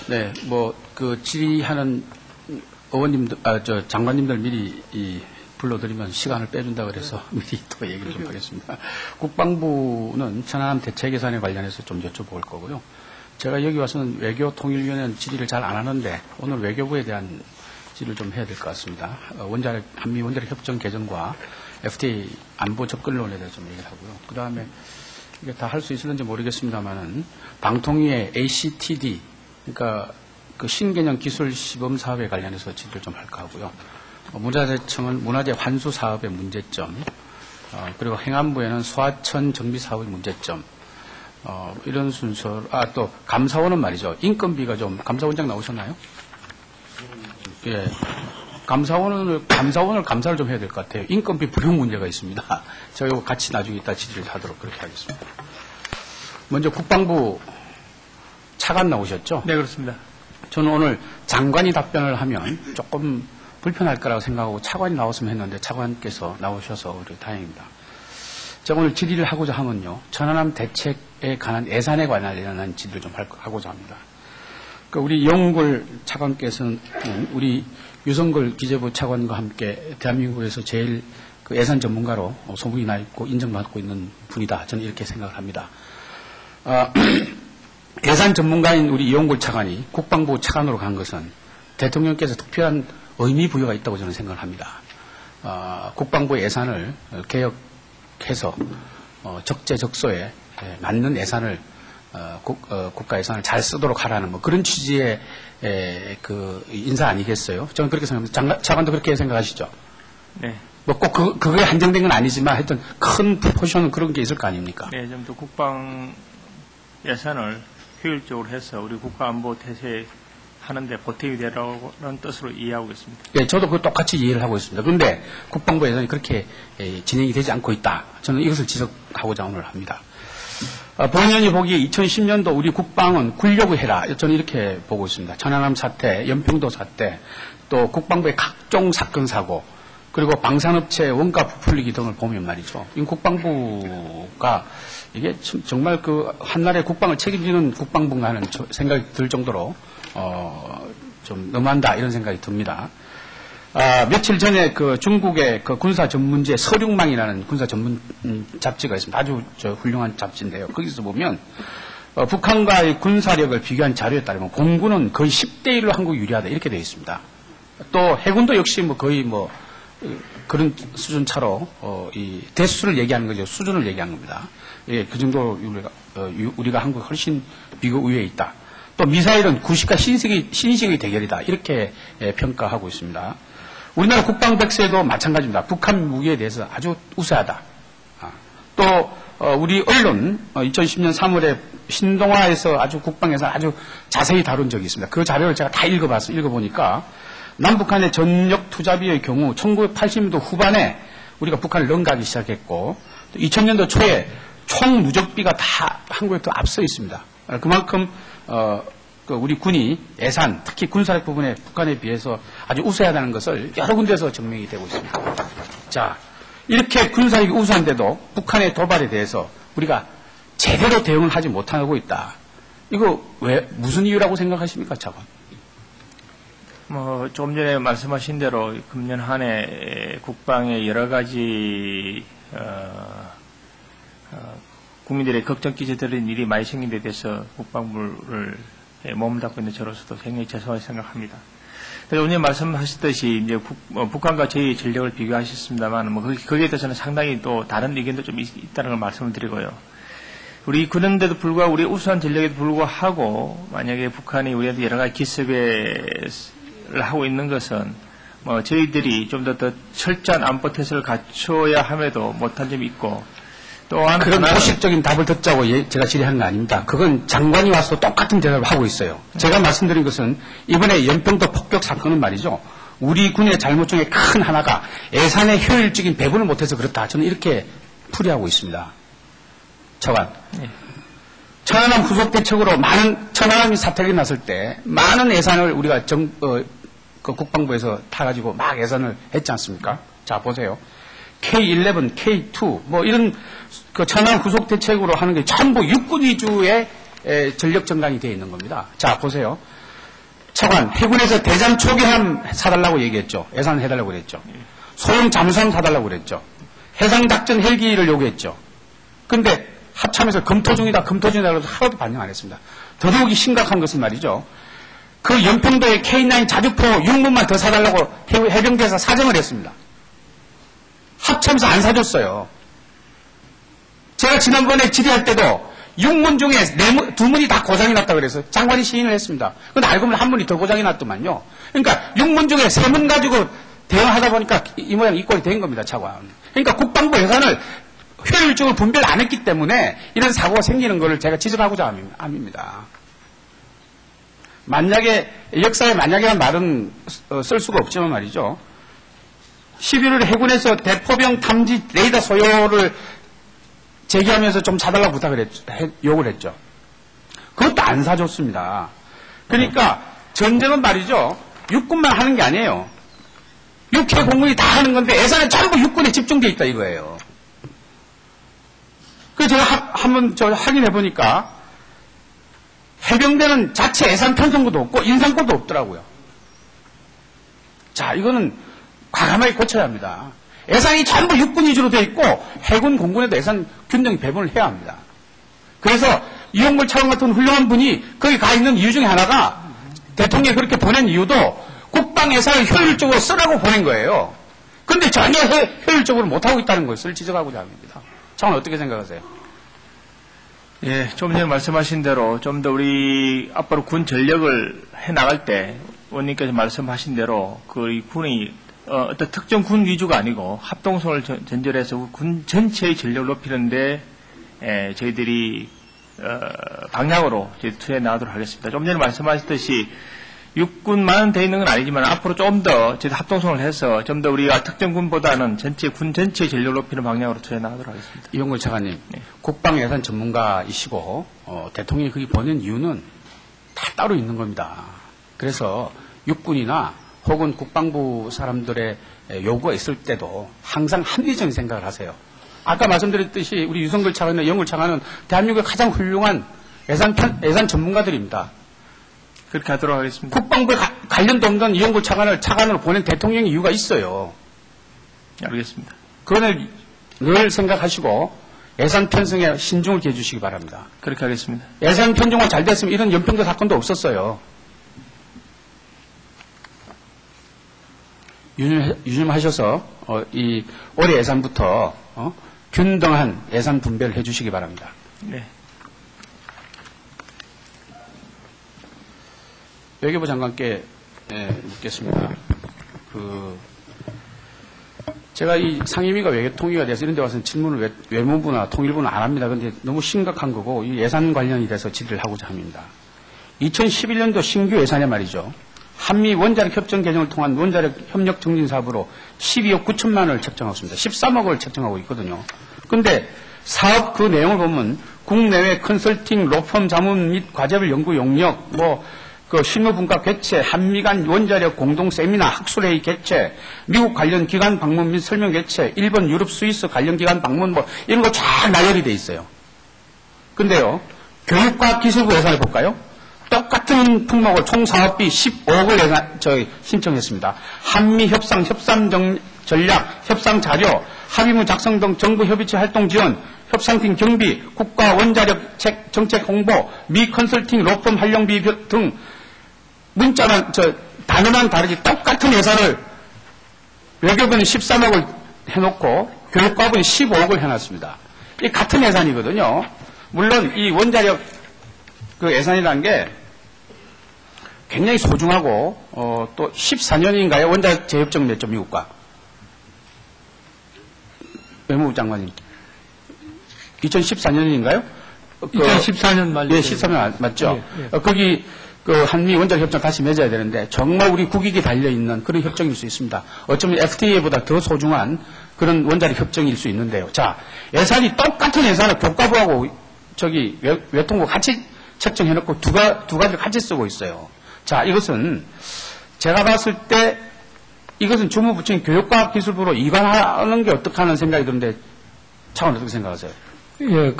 네, 질의하는 의원님들, 장관님들 미리 불러드리면 시간을 빼준다 그래서 미리 또 얘기를 좀 하겠습니다. 국방부는 천안함 대책 예산에 관련해서 좀 여쭤볼 거고요. 제가 여기 와서는 외교통일위원회는 질의를 잘 안 하는데 오늘 외교부에 대한 질의를 좀 해야 될 것 같습니다. 한미 원자력 협정 개정과 FTA 안보 접근론에 대해서 좀 얘기를 하고요. 그 다음에 이게 다 할 수 있을는지 모르겠습니다만은 방통위의 ACTD, 그러니까 그 신개념 기술 시범 사업에 관련해서 질의를 좀 할까 하고요. 문화재청은 문화재 환수 사업의 문제점, 그리고 행안부에는 소하천 정비 사업의 문제점, 이런 순서, 또 감사원은 말이죠. 인건비가 좀, 감사원장 나오셨나요? 예. 감사원을 감사를 좀 해야 될 것 같아요. 인건비 불용 문제가 있습니다. 제가 이거 같이 나중에 이따 질의를 하도록 그렇게 하겠습니다. 먼저 국방부 차관 나오셨죠? 네, 그렇습니다. 저는 오늘 장관이 답변을 하면 조금 불편할 거라고 생각하고 차관이 나왔으면 했는데 차관께서 나오셔서 우리 다행입니다. 제가 오늘 질의를 하고자 하면요. 천안함 대책에 관한 예산에 관한 질의를 좀 하고자 합니다. 우리 영골 차관께서는 우리 유성걸 기재부 차관과 함께 대한민국에서 제일 그 예산 전문가로 소문이 나 있고 인정받고 있는 분이다. 저는 이렇게 생각을 합니다. 예산 전문가인 우리 이용골 차관이 국방부 차관으로 간 것은 대통령께서 특별한 의미 부여가 있다고 저는 생각을 합니다. 국방부 예산을 개혁해서 적재적소에 맞는 예산을 국가 예산을 잘 쓰도록 하라는 그런 취지의 그 인사 아니겠어요? 저는 그렇게 생각합니다. 차관도 그렇게 생각하시죠? 네. 꼭 그거에 한정된 건 아니지만 하여튼 큰 포션은 그런 게 있을 거 아닙니까? 네, 좀 더 국방 예산을 효율적으로 해서 우리 국가 안보 태세 하는데 보탬이 되라는 뜻으로 이해하고 있습니다. 네, 저도 그 똑같이 이해를 하고 있습니다. 그런데 국방부 예산이 그렇게 진행이 되지 않고 있다. 저는 이것을 지적하고자 오늘 합니다. 본연이 보기에 2010년도 우리 국방은 굴려고 해라. 저는 이렇게 보고 있습니다. 천안함 사태, 연평도 사태, 또 국방부의 각종 사건 사고, 그리고 방산업체 원가 부풀리기 등을 보면 말이죠. 이 국방부가 이게 정말 그 한나라의 국방을 책임지는 국방부인가 하는 생각이 들 정도로 좀 너무한다 이런 생각이 듭니다. 며칠 전에 그 중국의 그 군사 전문지의 서륙망이라는 군사 전문 잡지가 있습니다. 아주 훌륭한 잡지인데요. 거기서 보면 북한과의 군사력을 비교한 자료에 따르면 공군은 거의 10대 1로 한국이 유리하다 이렇게 되어 있습니다. 또 해군도 역시 거의 그런 수준 차로 이 대수를 얘기하는 거죠. 수준을 얘기하는 겁니다. 예, 그 정도로 우리가 한국이 훨씬 비교 우위에 있다. 또 미사일은 구식과 신식의 대결이다. 이렇게 평가하고 있습니다. 우리나라 국방백세도 마찬가지입니다. 북한 무기에 대해서 아주 우세하다. 또 우리 언론 2010년 3월에 신동아에서 아주 국방에서 아주 자세히 다룬 적이 있습니다. 그 자료를 제가 다 읽어보니까 남북한의 전력 투자비의 경우 1980년도 후반에 우리가 북한을 능가하기 시작했고 2000년도 초에 총 누적비가 다 한국에 더 앞서 있습니다. 그만큼 우리 군이 예산, 특히 군사력 부분에 북한에 비해서 아주 우세하다는 것을 여러 군데서 증명이 되고 있습니다. 자, 이렇게 군사력이 우수한데도 북한의 도발에 대해서 우리가 제대로 대응을 하지 못하고 있다. 이거 무슨 이유라고 생각하십니까, 차관? 조금 전에 말씀하신 대로 금년 한 해 국방의 여러 가지 국민들의 걱정 끼쳐드는 일이 많이 생긴 데 대해서 국방부를 몸담고 있는 저로서도 굉장히 죄송하게 생각합니다. 오늘 말씀하셨듯이 이제 북한과 저희 전력을 비교하셨습니다만 거기에 대해서는 상당히 또 다른 의견도 좀 있다는 걸 말씀을 드리고요. 우리 그런데도 불구하고 우리 우수한 전력에도 불구하고 만약에 북한이 우리한테 여러 가지 기습을 하고 있는 것은 저희들이 좀 더 철저한 안보 태세를 갖춰야 함에도 못한 점이 있고 또한 그런 소식적인 답을 듣자고 제가 질의한 거 아닙니다. 그건 장관이 와서 똑같은 대답을 하고 있어요. 제가 말씀드린 것은 이번에 연평도 폭격 사건은 말이죠. 우리 군의 잘못 중에 큰 하나가 예산의 효율적인 배분을 못해서 그렇다. 저는 이렇게 풀이하고 있습니다. 차관. 네. 천안함 후속 대책으로 천안함 사태가 났을 때 많은 예산을 우리가 그 국방부에서 타가지고 막 예산을 했지 않습니까? 자, 보세요. K11, K2, 이런 그 천안 후속 대책으로 하는 게 전부 육군 위주의 전력 전강이 되어 있는 겁니다. 자, 보세요. 차관, 해군에서 대잠 초계함 사달라고 얘기했죠. 예산 해달라고 그랬죠. 소형 잠수함 사달라고 그랬죠. 해상작전 헬기를 요구했죠. 근데 합참에서 검토 중이다 그래서 하나도 반영 안 했습니다. 더더욱이 심각한 것은 말이죠. 그 연평도의 K9 자주포 6문만 더 사달라고 해병대에서 사정을 했습니다. 합참에서 안 사줬어요. 제가 지난번에 질의할 때도 6문 중에 2문이 다 고장이 났다고 그래서 장관이 시인을 했습니다. 근데 알고 보면 1문이 더 고장이 났더만요. 그러니까 6문 중에 3문 가지고 대응하다 보니까 이 모양 이 꼴이 된 겁니다, 차관. 그러니까 국방부 예산을 효율적으로 분별 안 했기 때문에 이런 사고가 생기는 것을 제가 지적하고자 함입니다. 만약에, 역사에 만약이라는 말은 쓸 수가 없지만 말이죠. 11월에 해군에서 대포병 탐지 레이더 소요를 제기하면서 좀 사달라고 요구를 했죠. 그것도 안 사줬습니다. 그러니까 전쟁은 말이죠. 육군만 하는 게 아니에요. 육해 공군이 다 하는 건데 예산은 전부 육군에 집중되어 있다 이거예요. 그래서 제가 한번 확인해 보니까 해병대는 자체 예산 편성구도 없고 인상권도 없더라고요. 자, 이거는 과감하게 고쳐야 합니다. 예산이 전부 육군 위주로 되어 있고 해군 공군에도 예산 균등히 배분을 해야 합니다. 그래서 이용걸 차관 같은 훌륭한 분이 거기 가 있는 이유 중에 하나가 대통령이 그렇게 보낸 이유도 국방 예산을 효율적으로 쓰라고 보낸 거예요. 그런데 전혀 효율적으로 못하고 있다는 것을 지적하고자 합니다. 차관 어떻게 생각하세요? 예, 좀 전에 말씀하신 대로 좀 더 우리 앞으로 군 전력을 해 나갈 때 의원님께서 말씀하신 대로 그 군이 어떤 특정 군 위주가 아니고 합동성을 전제해서 군 전체의 전력을 높이는데 저희들이 방향으로 저희 투자해 나가도록 하겠습니다. 좀 전에 말씀하셨듯이 육군만 돼 있는 건 아니지만 앞으로 좀 더 저희 합동성을 해서 좀 더 우리가 특정 군보다는 군 전체의 전력을 높이는 방향으로 투자해 나가도록 하겠습니다. 이용걸 차관님, 네. 국방 예산 전문가이시고 대통령이 거기 보낸 이유는 다 따로 있는 겁니다. 그래서 육군이나 혹은 국방부 사람들의 요구가 있을 때도 항상 합리적인 생각을 하세요. 아까 말씀드렸듯이 우리 유성걸 차관이나 이용걸 차관은 대한민국의 가장 훌륭한 예산 전문가들입니다. 그렇게 하도록 하겠습니다. 국방부에 관련도 없는 이용걸 차관으로 보낸 대통령의 이유가 있어요. 알겠습니다. 그거는 늘 생각하시고 예산 편성에 신중을 기해 주시기 바랍니다. 그렇게 하겠습니다. 예산 편성만 잘 됐으면 이런 연평도 사건도 없었어요. 유념하셔서 이 올해 예산부터 균등한 예산 분배를 해주시기 바랍니다. 네. 외교부 장관께 묻겠습니다. 제가 이 상임위가 외교통위가 돼서 이런 데 와서는 질문을 외무부나 통일부는 안 합니다. 그런데 너무 심각한 거고 이 예산 관련이 돼서 질의를 하고자 합니다. 2011년도 신규 예산에 말이죠. 한미 원자력 협정 개정을 통한 원자력 협력 증진 사업으로 12억 9천만 원을 책정하고 있습니다. 13억을 책정하고 있거든요. 그런데 사업 그 내용을 보면 국내외 컨설팅, 로펌 자문 및 과제별 연구 용역, 실무분과 개최, 한미 간 원자력 공동 세미나 학술회의 개최, 미국 관련 기관 방문 및 설명 개최, 일본, 유럽, 스위스 관련 기관 방문 이런 거 쫙 나열이 돼 있어요. 근데요, 교육과학기술부 예산을 볼까요? 똑같은 품목을 총 사업비 15억을 신청했습니다. 한미 협상 전략, 협상 자료, 합의문 작성 등 정부 협의체 활동 지원, 협상팀 경비, 국가 원자력 정책 홍보, 미 컨설팅 로펌 활용비 등 문자만 단어만 다르지 똑같은 예산을 외교부는 13억을 해놓고 교육과부는 15억을 해놨습니다. 이 같은 예산이거든요. 물론 이 원자력 그 예산이라는 게 굉장히 소중하고 또 14년인가요? 원자력 재협정 맺죠, 미국과. 외무부 장관님. 2014년인가요? 2014년 말이죠. 예, 14년 맞죠. 예. 거기 한미 원자력 협정 다시 맺어야 되는데 정말 우리 국익이 달려있는 그런 협정일 수 있습니다. 어쩌면 FTA보다 더 소중한 그런 원자력 협정일 수 있는데요. 자, 예산이 똑같은 예산을 교과부하고 외통부 같이 책정해놓고 두 가지를 같이 쓰고 있어요. 자, 이것은 제가 봤을 때 이것은 주무부처인 교육과학기술부로 이관하는 게 어떡하는 생각이 드는데 차관 어떻게 생각하세요? 예,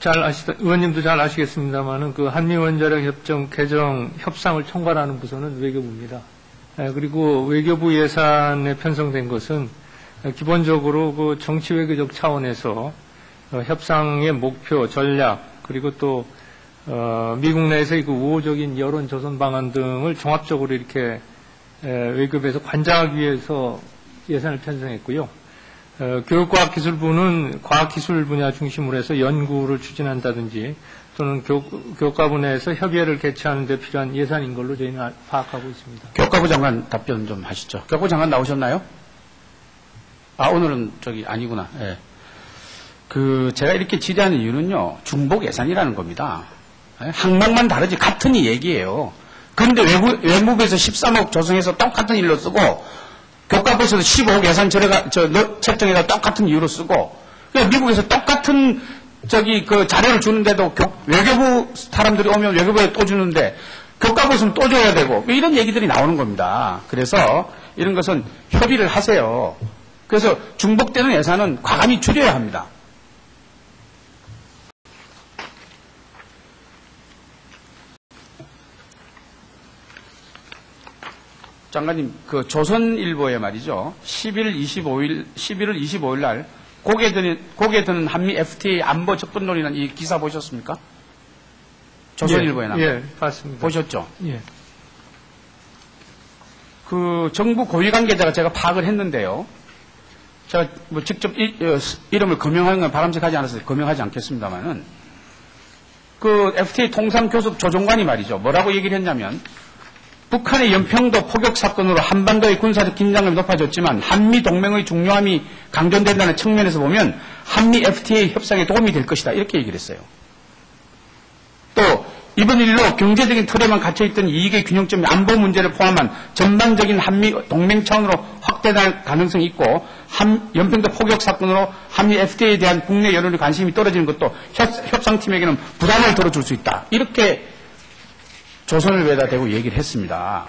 의원님도 잘 아시겠습니다만은 그 한미원자력 협정 개정 협상을 총괄하는 부서는 외교부입니다. 그리고 외교부 예산에 편성된 것은 기본적으로 그 정치 외교적 차원에서 협상의 목표, 전략, 그리고 또 미국 내에서의 그 우호적인 여론 조성 방안 등을 종합적으로 이렇게 외교부에서 관장하기 위해서 예산을 편성했고요. 교육과학기술부는 과학기술 분야 중심으로 해서 연구를 추진한다든지 또는 교육과부 내에서 협의회를 개최하는 데 필요한 예산인 걸로 저희는 파악하고 있습니다. 교육과부 장관 답변 좀 하시죠. 교육과부 장관 나오셨나요? 오늘은 아니구나. 예. 제가 이렇게 질의하는 이유는요, 중복 예산이라는 겁니다. 예? 항목만 다르지 같은 얘기예요. 그런데 외무부에서 13억 조성해서 똑같은 일로 쓰고, 교과부에서도 15억 예산 책정해서 똑같은 이유로 쓰고, 미국에서 똑같은 자료를 주는데도 외교부 사람들이 오면 외교부에 또 주는데, 교과부에서는 또 줘야 되고, 이런 얘기들이 나오는 겁니다. 그래서 이런 것은 협의를 하세요. 그래서 중복되는 예산은 과감히 줄여야 합니다. 장관님, 조선일보에 말이죠. 11월 25일 날 고개 드는 한미 FTA 안보 접근론이라는 이 기사 보셨습니까? 조선일보에 나온. 예, 봤습니다. 보셨죠? 예. 정부 고위 관계자가 제가 파악을 했는데요. 제가 직접 이름을 거명하는 건 바람직하지 않아서 거명하지 않겠습니다만은, FTA 통상교섭 조정관이 말이죠. 뭐라고 얘기를 했냐면, 북한의 연평도 포격 사건으로 한반도의 군사적 긴장감이 높아졌지만 한미 동맹의 중요함이 강조된다는 측면에서 보면 한미 FTA 협상에 도움이 될 것이다. 이렇게 얘기를 했어요. 또 이번 일로 경제적인 틀에만 갇혀있던 이익의 균형점 안보 문제를 포함한 전반적인 한미 동맹 차원으로 확대될 가능성이 있고 연평도 포격 사건으로 한미 FTA에 대한 국내 여론의 관심이 떨어지는 것도 협상팀에게는 부담을 덜어줄 수 있다. 이렇게 조선을 외다 대고 얘기를 했습니다.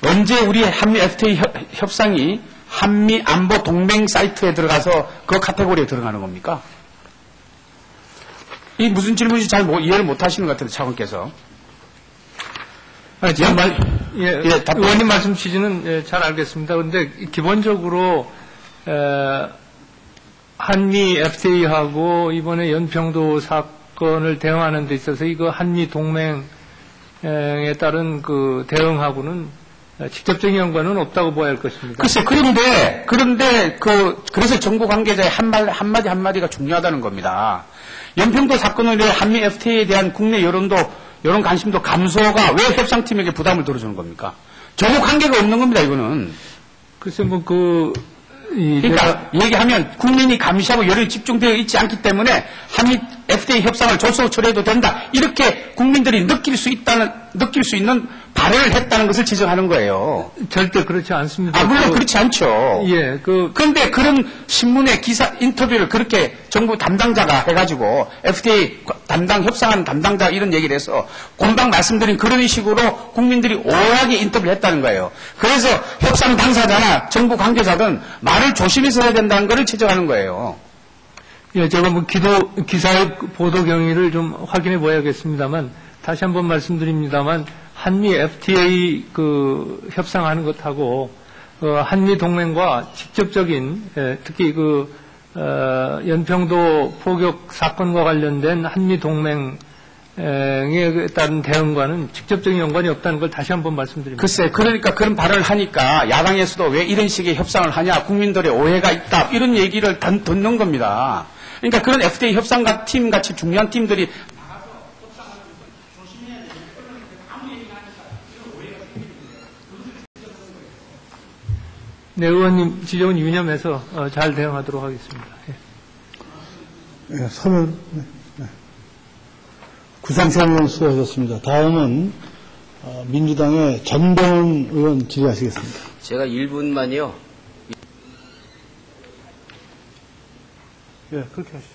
언제 우리 한미 FTA 협상이 한미 안보 동맹 사이트에 들어가서 그 카테고리에 들어가는 겁니까? 이 무슨 질문인지 잘 이해를 못 하시는 것 같은데, 차관께서. 의원님 말씀 취지는 잘 알겠습니다. 그런데 기본적으로 한미 FTA하고 이번에 연평도 사건을 대응하는 데 있어서 이거 한미 동맹에 따른 대응하고는 직접적인 연관은 없다고 봐야 할 것입니다. 글쎄, 그런데 그래서 정부 관계자의 한마디가 중요하다는 겁니다. 연평도 사건으로 한미 FTA에 대한 국내 여론 관심도 감소가 왜 협상팀에게 부담을 들어주는 겁니까? 전혀 관계가 없는 겁니다, 이거는. 글쎄, 그러니까 얘기하면 국민이 감시하고 여론이 집중되어 있지 않기 때문에 한미 FTA 협상을 졸속 처리해도 된다. 이렇게 국민들이 느낄 수 있는 발언을 했다는 것을 지적하는 거예요. 절대 그렇지 않습니다. 물론 그렇지 않죠. 예, 그런데 그런 신문의 인터뷰를 그렇게 정부 담당자가 해가지고 FTA 협상하는 담당자가 이런 얘기를 해서 금방 말씀드린 그런 식으로 국민들이 오해하게 인터뷰를 했다는 거예요. 그래서 협상 당사자나 정부 관계자든 말을 조심해서 해야 된다는 것을 지적하는 거예요. 예, 제가 기사의 보도 경위를 좀 확인해 봐야겠습니다만, 다시 한번 말씀드립니다만, 한미 FTA 협상하는 것하고, 한미 동맹과 직접적인, 특히 연평도 포격 사건과 관련된 한미 동맹에 따른 대응과는 직접적인 연관이 없다는 걸 다시 한번 말씀드립니다. 글쎄, 그러니까 그런 발언을 하니까 야당에서도 왜 이런 식의 협상을 하냐, 국민들의 오해가 있다, 이런 얘기를 듣는 겁니다. 그러니까 그런 FTA 협상가 팀 같이 중요한 팀들이 나가서 협상하는 거 조심해야 되는 아무 얘기가 아니라 이런 오해가 생기는 거예요. 네, 의원님 지적은 유념해서 잘 대응하도록 하겠습니다. 예. 네, 서면 구상찬 의원 수고하셨습니다. 다음은 민주당의 전병훈 의원 질의하시겠습니다. 제가 1분만요. 예, 그렇게 하시죠.